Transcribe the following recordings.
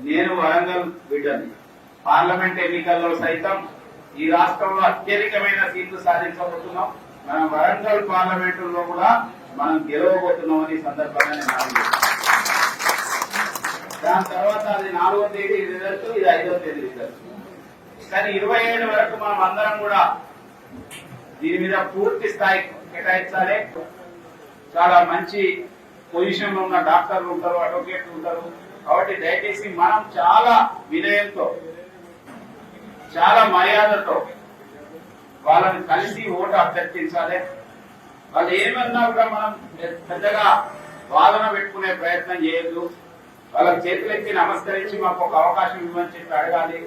నేను వరంగల్ బిడ్డని. పార్లమెంట్ ఎన్నికల్లో సైతం ఈ రాష్ట్రంలో అత్యధికమైన సీట్లు సాధించబోతున్నాం. మనం వరంగల్ పార్లమెంటులో కూడా మనం గెలవబోతున్నాం అని సందర్భంగా నేను దాని తర్వాత అది 4వ తేదీ రిజల్ట్, ఇది 5వ తేదీ రిజల్ట్. కానీ 27 వరకు మనం అందరం కూడా దీని మీద పూర్తి స్థాయి కేటాయించాలి. చాలా మంచి పొజిషన్ లో ఉన్న డాక్టర్లు ఉంటారు, అడ్వకేట్లు ఉంటారు. కాబట్టి దయచేసి మనం చాలా వినయంతో, చాలా మర్యాదతో వాళ్ళని కలిసి ఓటు అభ్యర్థించాలి. వాళ్ళు ఏమన్నా కూడా మనం పెద్దగా వాదన పెట్టుకునే ప్రయత్నం చేయొద్దు. వాళ్ళకి చేతులెత్తి నమస్కరించి మాకు ఒక అవకాశం ఇవ్వని చెప్పి అడగాలి.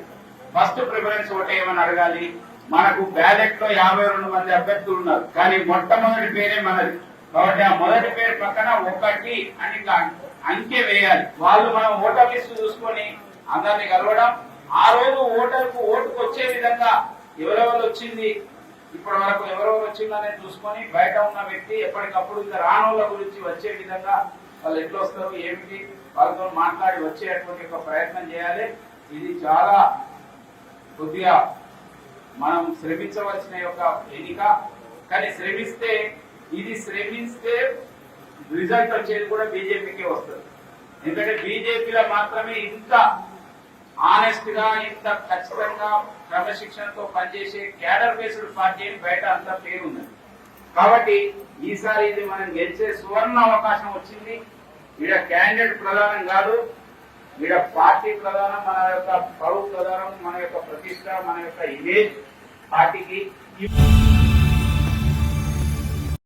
ఫస్ట్ ప్రిఫరెన్స్ ఓటేయమని అడగాలి. మనకు బ్యాలెట్ లో 52 మంది అభ్యర్థులు ఉన్నారు, కానీ మొట్టమొదటి పేరే మనది. కాబట్టి ఆ మొదటి పేరు పక్కన 1 అని అంకె వేయాలి. వాళ్ళు మనం ఓటర్ లిస్టు చూసుకొని అందరినీ కలవడం, ఆ రోజు ఓటుకు వచ్చే విధంగా ఎవరెవరు వచ్చింది, ఇప్పటి వరకు ఎవరెవరు వచ్చిందనేది చూసుకొని బయట ఉన్న వ్యక్తి ఎప్పటికప్పుడు ఇంకా రానోళ్ళ గురించి వచ్చే విధంగా వాళ్ళు ఎట్లా వస్తారు ఏమిటి వాళ్ళతో మాట్లాడి వచ్చేటువంటి ఒక ప్రయత్నం చేయాలి. ఇది చాలా కొద్దిగా మనం శ్రమించవలసిన యొక్క ఎన్నిక. కానీ శ్రమిస్తే రిజల్ట్ వచ్చేది కూడా బీజేపీకే వస్తుంది. ఎందుకంటే బీజేపీలో మాత్రమే ఇంత ఆనెస్ట్ గా, ఇంత ఖచ్చితంగా క్రమశిక్షణతో పనిచేసే క్యాడర్ బేస్డ్ పార్టీ బయట అంతా పేరు ఉంది. కాబట్టి ఈసారి ఇది మనం గెలిచే సువర్ణ అవకాశం వచ్చింది. ఈడ క్యాండిడేట్ ప్రధానం కాదు, ఈడ పార్టీ ప్రధానం, మన యొక్క పరువు ప్రధానం, మన యొక్క ప్రతిష్ట, మన యొక్క ఇమేజ్ పార్టీకి